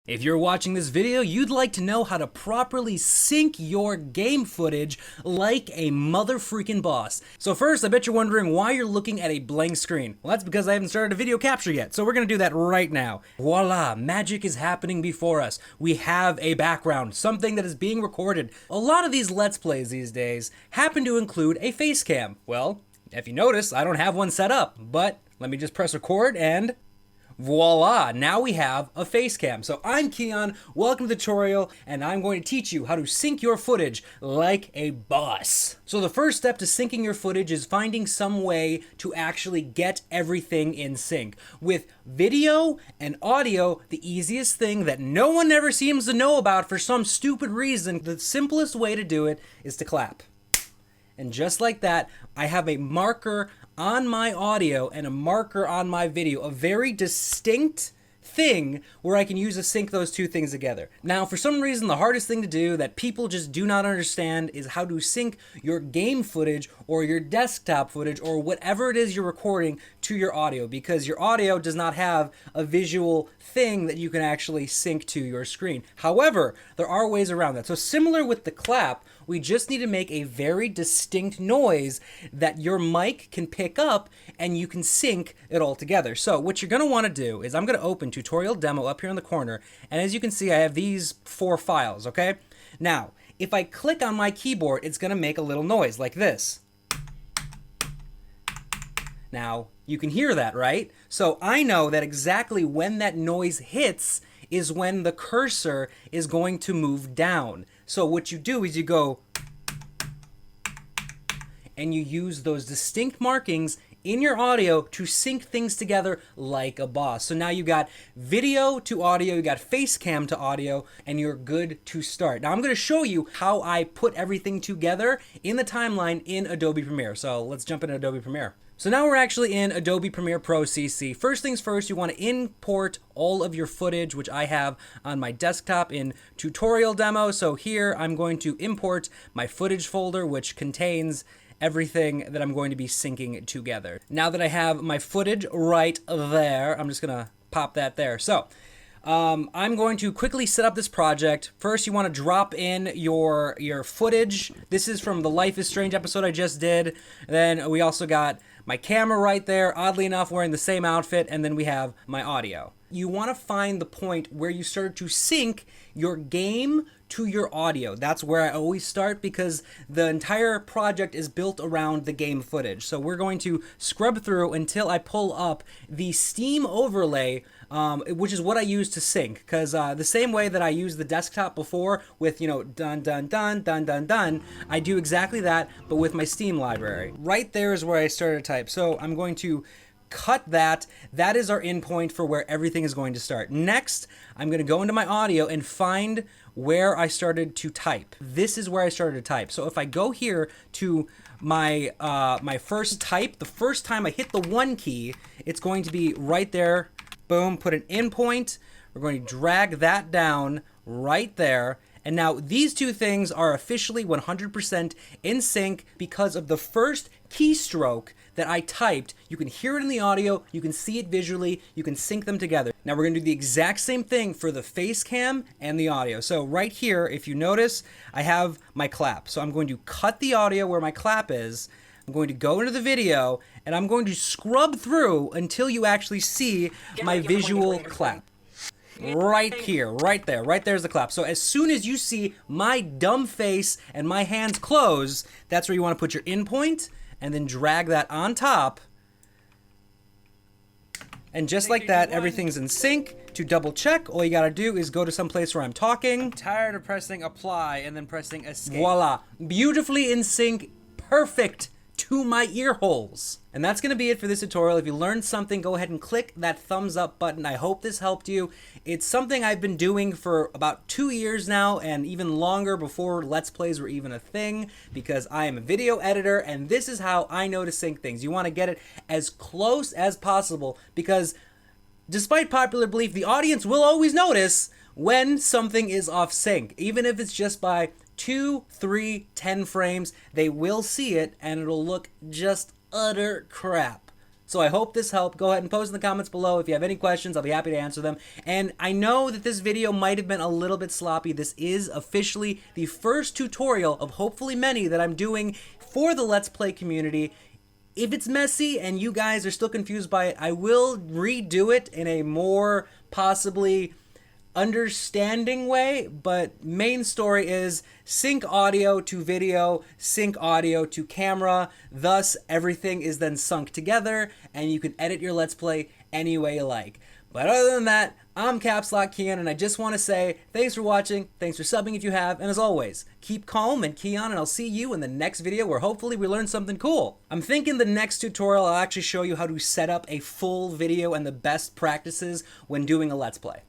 If you're watching this video, you'd like to know how to properly sync your game footage like a mother-freaking boss. So first, I bet you're wondering why you're looking at a blank screen. Well, that's because I haven't started a video capture yet, so we're gonna do that right now. Voila, magic is happening before us. We have a background, something that is being recorded. A lot of these Let's Plays these days happen to include a face cam. Well, if you notice, I don't have one set up, but let me just press record and voila, now we have a face cam. So I'm Keyon, welcome to the tutorial, and I'm going to teach you how to sync your footage like a boss. So the first step to syncing your footage is finding some way to actually get everything in sync. With video and audio, the easiest thing that no one ever seems to know about for some stupid reason, the simplest way to do it is to clap. And just like that, I have a marker on my audio and a marker on my video, a very distinct thing where I can use to sync those two things together. Now, for some reason, the hardest thing to do that people just do not understand is how to sync your game footage or your desktop footage or whatever it is you're recording to your audio, because your audio does not have a visual thing that you can actually sync to your screen. However, there are ways around that. So similar with the clap, we just need to make a very distinct noise that your mic can pick up and you can sync it all together. So what you're going to want to do is I'm going to open tutorial demo up here in the corner, and as you can see I have these 4 files, okay? Now, if I click on my keyboard, it's going to make a little noise like this. Now, you can hear that, right? So I know that exactly when that noise hits is when the cursor is going to move down. So what you do is you go and you use those distinct markings in your audio to sync things together like a boss. So now you got video to audio, you got face cam to audio, and you're good to start. Now I'm going to show you how I put everything together in the timeline in Adobe Premiere. So let's jump into Adobe Premiere. So now we're actually in Adobe Premiere Pro CC. First things first, you want to import all of your footage, which I have on my desktop in tutorial demo. So here I'm going to import my footage folder, which contains everything that I'm going to be syncing together. Now that I have my footage right there, I'm just gonna pop that there. So I'm going to quickly set up this project. First, you want to drop in your footage. This is from the Life is Strange episode I just did. Then we also got my camera right there, oddly enough wearing the same outfit, and then we have my audio. You want to find the point where you start to sync your game to your audio. That's where I always start because the entire project is built around the game footage. So we're going to scrub through until I pull up the Steam overlay, which is what I use to sync, because the same way that I used the desktop before with, you know, dun dun dun dun dun dun, I do exactly that, but with my Steam library. Right there is where I started to type. So I'm going to cut that. That is our endpoint for where everything is going to start. Next, I'm going to go into my audio and find where I started to type. This is where I started to type. So if I go here to my my first type, the first time I hit the 1 key, it's going to be right there. Boom, put an endpoint. We're going to drag that down right there. And now these two things are officially 100% in sync because of the first keystroke that I typed. You can hear it in the audio, you can see it visually, you can sync them together. Now we're going to do the exact same thing for the face cam and the audio. So right here, if you notice, I have my clap. So I'm going to cut the audio where my clap is. I'm going to go into the video and I'm going to scrub through until you actually see my visual clap. Right here, right there's the clap. So as soon as you see my dumb face and my hands close, that's where you want to put your endpoint and then drag that on top. And just like that, everything's in sync. To double check, all you gotta do is go to some place where I'm talking. Tired of pressing apply and then pressing escape. Voila, beautifully in sync, perfect to my ear holes. And that's going to be it for this tutorial. If you learned something, go ahead and click that thumbs up button. I hope this helped you. It's something I've been doing for about 2 years now, and even longer before Let's Plays were even a thing, because I am a video editor and this is how I know to sync things. You want to get it as close as possible because despite popular belief, the audience will always notice when something is off sync, even if it's just by 2, 3, 10 frames, they will see it and it'll look just utter crap. So I hope this helped. Go ahead and post in the comments below if you have any questions. I'll be happy to answer them. And I know that this video might have been a little bit sloppy. This is officially the first tutorial of hopefully many that I'm doing for the Let's Play community. If it's messy and you guys are still confused by it, I will redo it in a more possibly understanding way, but main story is sync audio to video, sync audio to camera, thus everything is then sunk together and you can edit your Let's Play any way you like. But other than that, I'm CapsLockKeyon, and I just want to say thanks for watching, thanks for subbing if you have, and as always, keep calm and key on, and I'll see you in the next video where hopefully we learn something cool. I'm thinking the next tutorial I'll actually show you how to set up a full video and the best practices when doing a Let's Play.